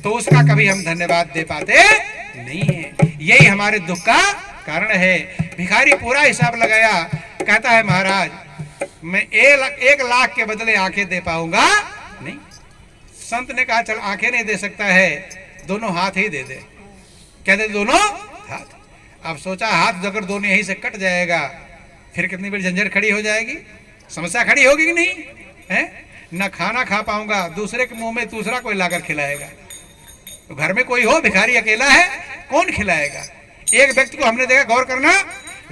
तो उसका कभी हम धन्यवाद दे पाते नहीं है। यही हमारे दुख का कारण है। भिखारी पूरा हिसाब लगाया, कहता है महाराज मैं 1 लाख के बदले आंखें दे पाऊंगा नहीं। संत ने कहा चल आंखें नहीं दे सकता है, दोनों हाथ ही दे दे। कहते दोनों हाथ। अब सोचा हाथ अगर दोनों यहीं से कट जाएगा फिर कितनी बड़ी झंझट खड़ी हो जाएगी, समस्या खड़ी होगी कि नहीं है। न खाना खा पाऊंगा, दूसरे के मुंह में दूसरा कोई लाकर खिलाएगा। तो घर में कोई हो, भिखारी अकेला है, कौन खिलाएगा। एक व्यक्ति को हमने देखा, गौर करना,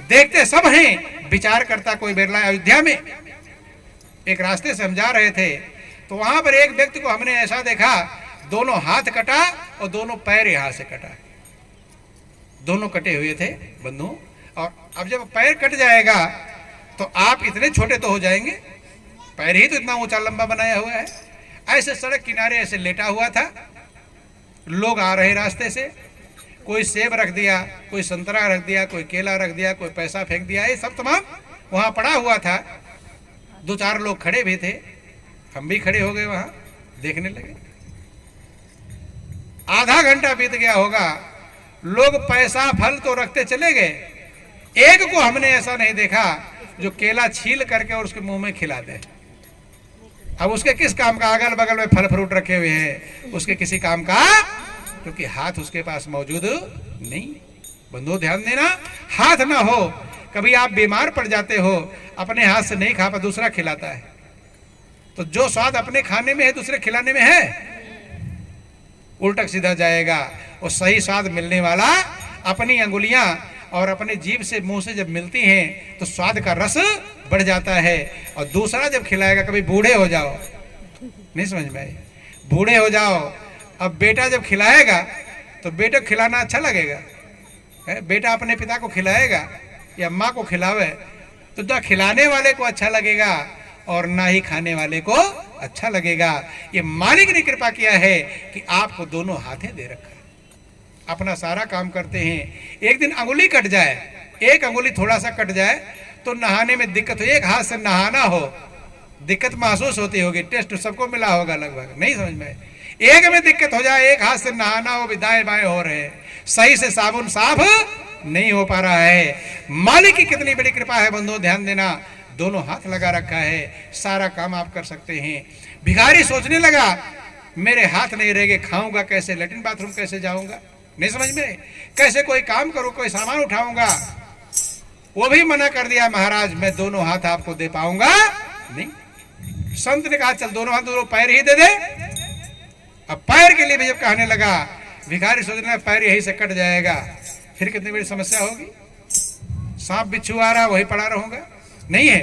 देखते सब हैं, विचार करता कोई बिरला। अयोध्या में एक रास्ते से हम जा रहे थे तो वहां पर एक व्यक्ति को हमने ऐसा देखा, दोनों हाथ कटा और दोनों पैर यहां से कटा, दोनों कटे हुए थे बंधु। और अब जब पैर कट जाएगा तो आप इतने छोटे तो हो जाएंगे, पैर ही तो इतना ऊंचा लंबा बनाया हुआ है। ऐसे सड़क किनारे ऐसे लेटा हुआ था, लोग आ रहे रास्ते से, कोई सेब रख दिया, कोई संतरा रख दिया, कोई केला रख दिया, कोई पैसा फेंक दिया, ये सब तमाम वहां पड़ा हुआ था। 2-4 लोग खड़े भी थे, हम भी खड़े हो गए वहां देखने लगे। आधा घंटा बीत गया होगा, लोग पैसा फल तो रखते चले गए, एक को हमने ऐसा नहीं देखा जो केला छील करके और उसके मुंह में खिला दे। अब उसके किस काम का, अगल बगल में फल फ्रूट रखे हुए हैं, उसके किसी काम का, क्योंकि हाथ उसके पास मौजूद नहीं। बंधुओं ध्यान देना, हाथ ना हो, कभी आप बीमार पड़ जाते हो, अपने हाथ से नहीं खा पा दूसरा खिलाता है, तो जो स्वाद अपने खाने में है दूसरे खिलाने में है, उल्टा सीधा जाएगा। और सही स्वाद मिलने वाला अपनी अंगुलियां और अपने जीभ से मुंह से जब मिलती हैं तो स्वाद का रस बढ़ जाता है। और दूसरा जब खिलाएगा, कभी बूढ़े हो जाओ, नहीं समझ में आई, बूढ़े हो जाओ, अब बेटा जब खिलाएगा तो बेटे को खिलाना अच्छा लगेगा है? बेटा अपने पिता को खिलाएगा या माँ को खिलावे तो ना खिलाने वाले को अच्छा लगेगा और ना ही खाने वाले को अच्छा लगेगा। ये मालिक ने कृपा किया है कि आपको दोनों हाथें दे रखा है, अपना सारा काम करते हैं। एक दिन अंगुली कट जाए, एक अंगुली थोड़ा सा कट जाए तो नहाने में दिक्कत हो, एक हाथ से नहाना हो दिक्कत महसूस होती होगी, टेस्ट सबको मिला होगा लगभग, नहीं समझ में। एक में दिक्कत हो जाए, एक हाथ से नहाना हो, दाएं बाएं हो रहे, सही से साबुन साफ नहीं हो पा रहा है। मालिक की कितनी बड़ी कृपा है बंधुओं, ध्यान देना, दोनों हाथ लगा रखा है, सारा काम आप कर सकते हैं। भिखारी सोचने लगा मेरे हाथ नहीं रहेंगे, खाऊंगा कैसे, लेटरिन बाथरूम कैसे जाऊंगा, नहीं समझ में, कैसे कोई काम करूं, कोई सामान उठाऊंगा। वो भी मना कर दिया, महाराज मैं दोनों हाथ आपको दे पाऊंगा नहीं। संत ने कहा चल दोनों हाथ, दोनों पैर ही दे दे। अब पैर के लिए भी जब कहने लगा, भिखारी सोचने लगा पैर यहीं से कट जाएगा, फिर कितनी बड़ी समस्या होगी, सांप बिच्छू आ रहा वही पड़ा रहूंगा, नहीं है।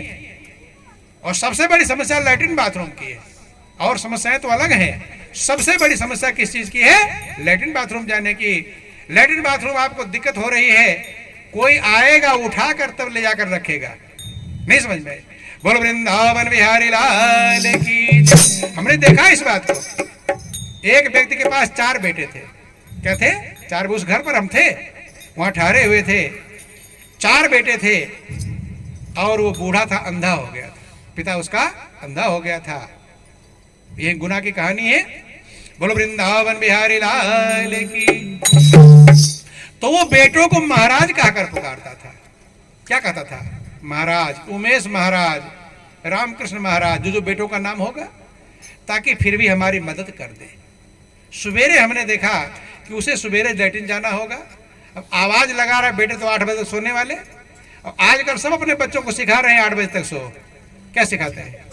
और सबसे बड़ी समस्या लैट्रिन बाथरूम की है, और समस्याएं तो अलग हैं। सबसे बड़ी समस्या किस चीज की है, लैट्रिन बाथरूम जाने की। लैट्रिन बाथरूम आपको दिक्कत हो रही है, कोई आएगा उठाकर तब ले जाकर रखेगा, नहीं समझ में। बोलो वृंदावन बिहारी लाल की जय। हमने देखा इस बात को, एक व्यक्ति के पास 4 बेटे थे, क्या थे, 4, उस घर पर हम थे, वहां ठहरे हुए थे, 4 बेटे थे, और वो बूढ़ा था, अंधा हो गया था, पिता उसका अंधा हो गया था। ये गुना की कहानी है। बोलो वृंदावन बिहारी लाल की। तो वो बेटों को महाराज कहकर पुकारता था, क्या कहता था, महाराज, उमेश महाराज, रामकृष्ण महाराज, जो बेटों का नाम होगा, ताकि फिर भी हमारी मदद कर दे। सवेरे हमने देखा कि उसे सवेरे लैट्रिन जाना होगा, अब आवाज लगा रहा है, बेटे तो 8 बजे तक सोने वाले। और आजकल सब अपने बच्चों को सिखा रहे हैं 8 बजे तक सो, क्या सिखाते हैं,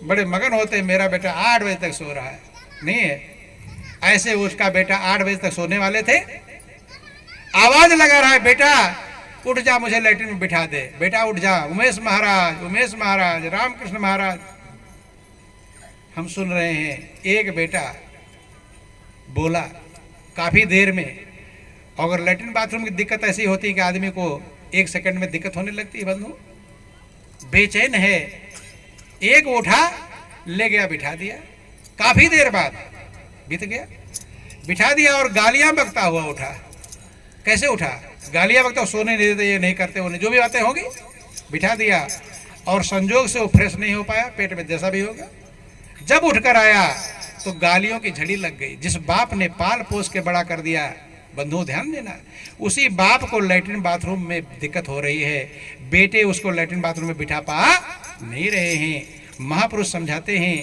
बड़े मगन होते हैं, मेरा बेटा 8 बजे तक सो रहा है, नहीं है। ऐसे उसका बेटा 8 बजे तक सोने वाले थे, आवाज लगा रहा है, बेटा उठ जा, मुझे लैट्रिन में बिठा दे, बेटा उठ जा, उमेश महाराज, उमेश महाराज, रामकृष्ण महाराज। हम सुन रहे हैं, एक बेटा बोला काफी देर में। अगर लैट्रिन बाथरूम की दिक्कत ऐसी होती है कि आदमी को 1 सेकंड में दिक्कत होने लगती है बंधु, बेचैन है, एक उठा ले गया, बिठा दिया, काफी देर बाद बीत गया, बिठा दिया और गालियां बकता हुआ उठा। कैसे उठा, गालियां बकता, सोने नहीं देते, ये नहीं करते, उन्हें जो भी बातें होगी, बिठा दिया। और संजोग से वो फ्रेश नहीं हो पाया, पेट में जैसा भी होगा। जब उठकर आया तो गालियों की झड़ी लग गई। जिस बाप ने पाल पोस के बड़ा कर दिया, बंधुओं ध्यान देना, उसी बाप को लैट्रिन बाथरूम में दिक्कत हो रही है, बेटे उसको लैट्रिन बाथरूम में बिठा पा नहीं रहे हैं। महापुरुष समझाते हैं,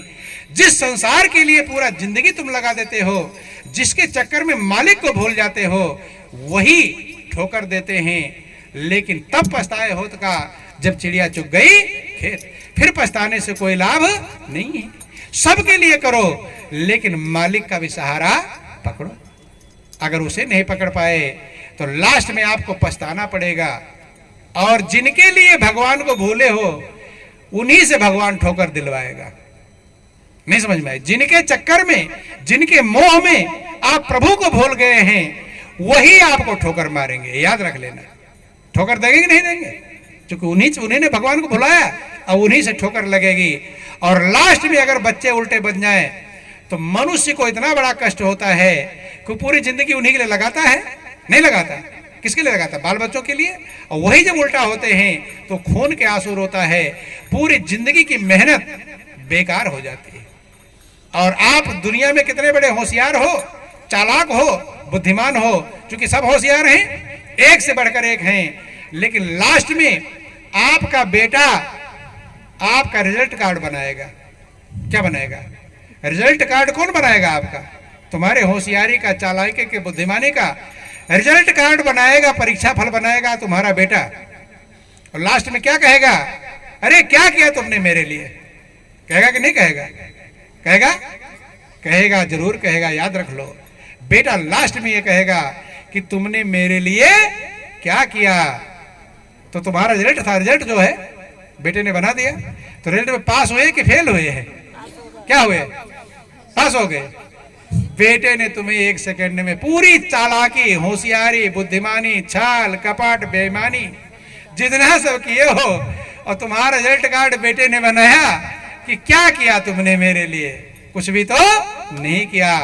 जिस संसार के लिए पूरा जिंदगी तुम लगा देते हो, जिसके चक्कर में मालिक को भूल जाते हो, वही ठोकर देते हैं। लेकिन तब पछताए होत का जब चिड़िया चुग गई खेत। फिर पछताने से कोई लाभ नहीं है। सबके लिए करो, लेकिन मालिक का भी सहारा पकड़ो। अगर उसे नहीं पकड़ पाए तो लास्ट में आपको पछताना पड़ेगा। और जिनके लिए भगवान को भूले हो, उन्हीं से भगवान ठोकर दिलवाएगा। नहीं समझ में आए? जिनके चक्कर में, जिनके मोह में आप प्रभु को भूल गए हैं, वही आपको ठोकर मारेंगे। याद रख लेना। ठोकर देंगे कि नहीं देंगे? क्योंकि उन्हीं ने भगवान को भुलाया, और उन्हीं से ठोकर लगेगी। और लास्ट में अगर बच्चे उल्टे बन जाए तो मनुष्य को इतना बड़ा कष्ट होता है कि पूरी जिंदगी उन्हीं के लिए लगाता है, नहीं लगाता? किसके लिए लगाता? बाल बच्चों के लिए। और वही जब उल्टा होते हैं तो खून के आंसू रोता है, पूरी जिंदगी की मेहनत बेकार हो जाती है। और आप दुनिया में कितने बड़े होशियार हो, चालाक हो, बुद्धिमान हो, क्योंकि सब होशियार हैं, एक से बढ़कर एक हैं, लेकिन लास्ट में आपका बेटा आपका रिजल्ट कार्ड बनाएगा। क्या बनाएगा? रिजल्ट कार्ड कौन बनाएगा? आपका, तुम्हारे होशियारी का, चालाकी के, बुद्धिमानी का रिजल्ट कार्ड बनाएगा, परीक्षा फल बनाएगा तुम्हारा बेटा। और लास्ट में क्या कहेगा? अरे क्या किया तुमने मेरे लिए? कहेगा कि नहीं कहेगा? कहेगा? कहेगा, जरूर कहेगा। याद रख लो, बेटा लास्ट में ये कहेगा कि तुमने मेरे लिए क्या किया। तो तुम्हारा रिजल्ट था, रिजल्ट जो है बेटे ने बना दिया। तो रिजल्ट में पास हुए कि फेल हुए हैं? क्या हुए? पास हो गए। बेटे ने तुम्हें 1 सेकंड में पूरी चालाकी, होशियारी, बुद्धिमानी, छाल कपट, बेईमानी जितना सब किए हो, और तुम्हारा रिजल्ट कार्ड बेटे ने बनाया कि क्या किया तुमने मेरे लिए? कुछ भी तो नहीं किया।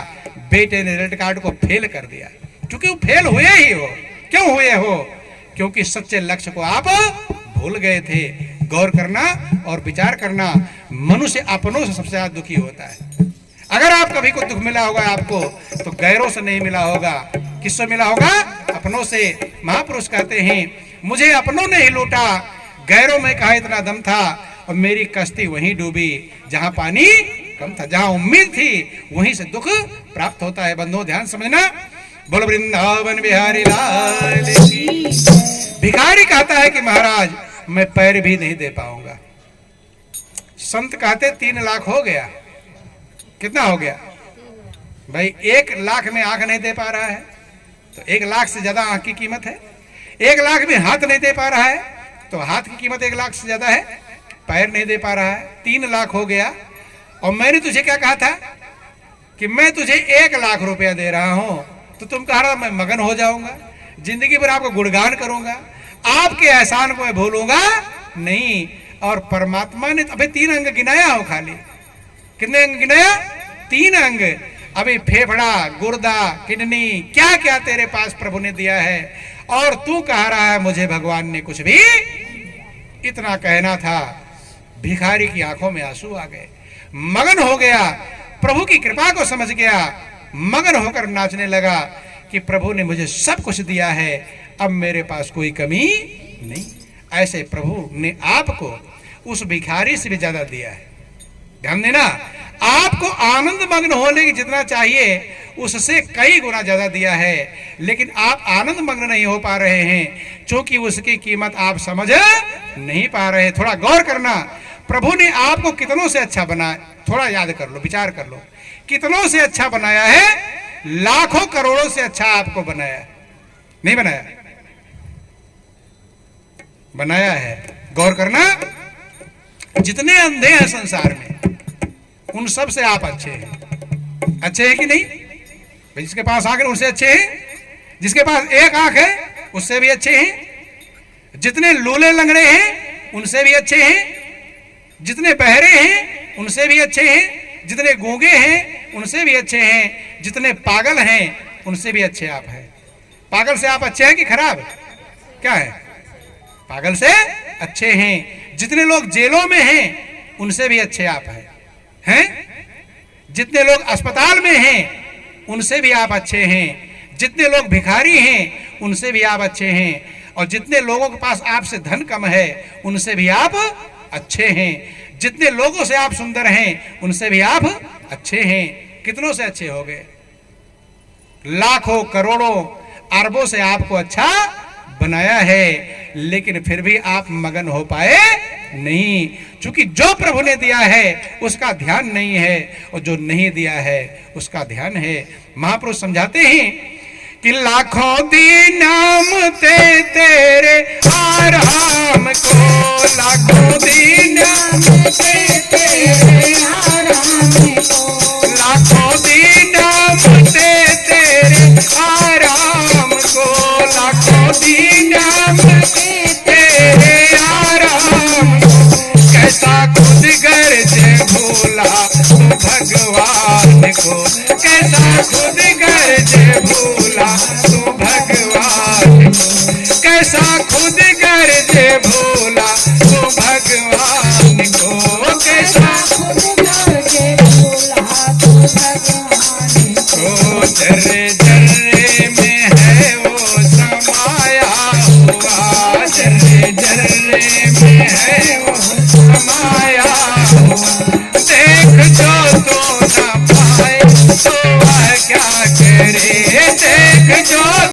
बेटे ने रिजल्ट कार्ड को फेल कर दिया, क्योंकि वो फेल हुए ही हो। क्यों हुए हो? क्योंकि सच्चे लक्ष्य को आप भूल गए थे। गौर करना और विचार करना। मनुष्य अपनों से सबसे ज्यादा दुखी होता है। अगर आप कभी को दुख मिला होगा आपको, तो गैरों से नहीं मिला होगा। किससे मिला होगा? अपनों से। महापुरुष कहते हैं, मुझे अपनों ने ही लूटा, गैरों में कहा इतना दम था, और मेरी कश्ती वहीं डूबी जहां पानी कम था। जहां उम्मीद थी वहीं से दुख प्राप्त होता है। बंधुओं ध्यान समझना। बोलो वृंदावन बिहारी लाल की। भिखारी कहता है कि महाराज मैं पैर भी नहीं दे पाऊंगा। संत कहते 3 लाख हो गया। कितना हो गया भाई? 1 लाख में आंख नहीं दे पा रहा है, तो 1 लाख से ज्यादा आंख की कीमत है। 1 लाख में हाथ नहीं दे पा रहा है, तो हाथ की कीमत 1 लाख से ज्यादा है। पैर नहीं दे पा रहा है, 3 लाख हो गया। और मैंने तुझे क्या कहा था कि मैं तुझे 1 लाख रुपया दे रहा हूं, तो तुम कह रहा मैं मगन हो जाऊंगा, जिंदगी भर आपको गुणगान करूंगा, आपके एहसान को मैं भूलूंगा नहीं। और परमात्मा ने अभी 3 अंग गिनाया हो खाली। कितने अंग गिनाया? 3 अंग। अभी फेफड़ा, गुर्दा, किडनी, क्या क्या तेरे पास प्रभु ने दिया है, और तू कह रहा है मुझे भगवान ने कुछ भी। इतना कहना था, भिखारी की आंखों में आंसू आ गए, मगन हो गया, प्रभु की कृपा को समझ गया, मगन होकर नाचने लगा कि प्रभु ने मुझे सब कुछ दिया है, अब मेरे पास कोई कमी नहीं। ऐसे प्रभु ने आपको उस भिखारी से भी ज्यादा दिया है। ध्यान देना, आपको आनंद मग्न होने की जितना चाहिए उससे कई गुना ज्यादा दिया है, लेकिन आप आनंद मग्न नहीं हो पा रहे हैं, क्योंकि उसकी कीमत आप समझ नहीं पा रहे। थोड़ा गौर करना, प्रभु ने आपको कितनों से अच्छा बनाया, थोड़ा याद कर लो, विचार कर लो, कितनों से अच्छा बनाया है? लाखों करोड़ों से अच्छा आपको बनाया, नहीं बनाया? बनाया है। गौर करना, जितने अंधे हैं संसार में, उन सब से आप अच्छे हैं। अच्छे हैं कि नहीं? जिसके पास आंख है उनसे अच्छे हैं, जिसके पास 1 आंख है उससे भी अच्छे हैं, जितने लूले लंगड़े हैं उनसे भी अच्छे हैं, जितने बहरे हैं उनसे भी अच्छे हैं, जितने गूंगे हैं उनसे भी अच्छे हैं, जितने पागल हैं उनसे भी अच्छे आप हैं। पागल से आप अच्छे हैं कि खराब? क्या है? पागल से अच्छे हैं। जितने लोग जेलों में हैं उनसे भी अच्छे आप हैं। जितने लोग अस्पताल में हैं उनसे भी आप अच्छे हैं, जितने लोग भिखारी हैं उनसे भी आप अच्छे हैं, और जितने लोगों के पास आपसे धन कम है उनसे भी आप अच्छे हैं, जितने लोगों से आप सुंदर हैं उनसे भी आप अच्छे हैं। कितनों से अच्छे हो गए? लाखों करोड़ों अरबों से आपको अच्छा बनाया है, लेकिन फिर भी आप मगन हो पाए नहीं, क्योंकि जो प्रभु ने दिया है उसका ध्यान नहीं है और जो नहीं दिया है उसका ध्यान है। महापुरुष समझाते हैं कि लाखों दी नाम ते तेरे आराम को, लाखों दी नाम ते तेरे आराम को, लाखों दी नाम ते तेरे आराम को, लाखों दी नाम ते तेरे आराम को, कैसा खुद गर्जे भूला तू भगवान को, कैसा खुद गर्जे भूला तू भगवान को, कैसा खुद गर्जे भूला तू भगवान को, कैसा खुद गर्जे भूला तू भगवान को, जर्रे जर्रे में है वो समाया हुआ, जर्रे जर्रे में है वो समाया हुआ, देख जो तो न पाए तो वह क्या करे, देख जो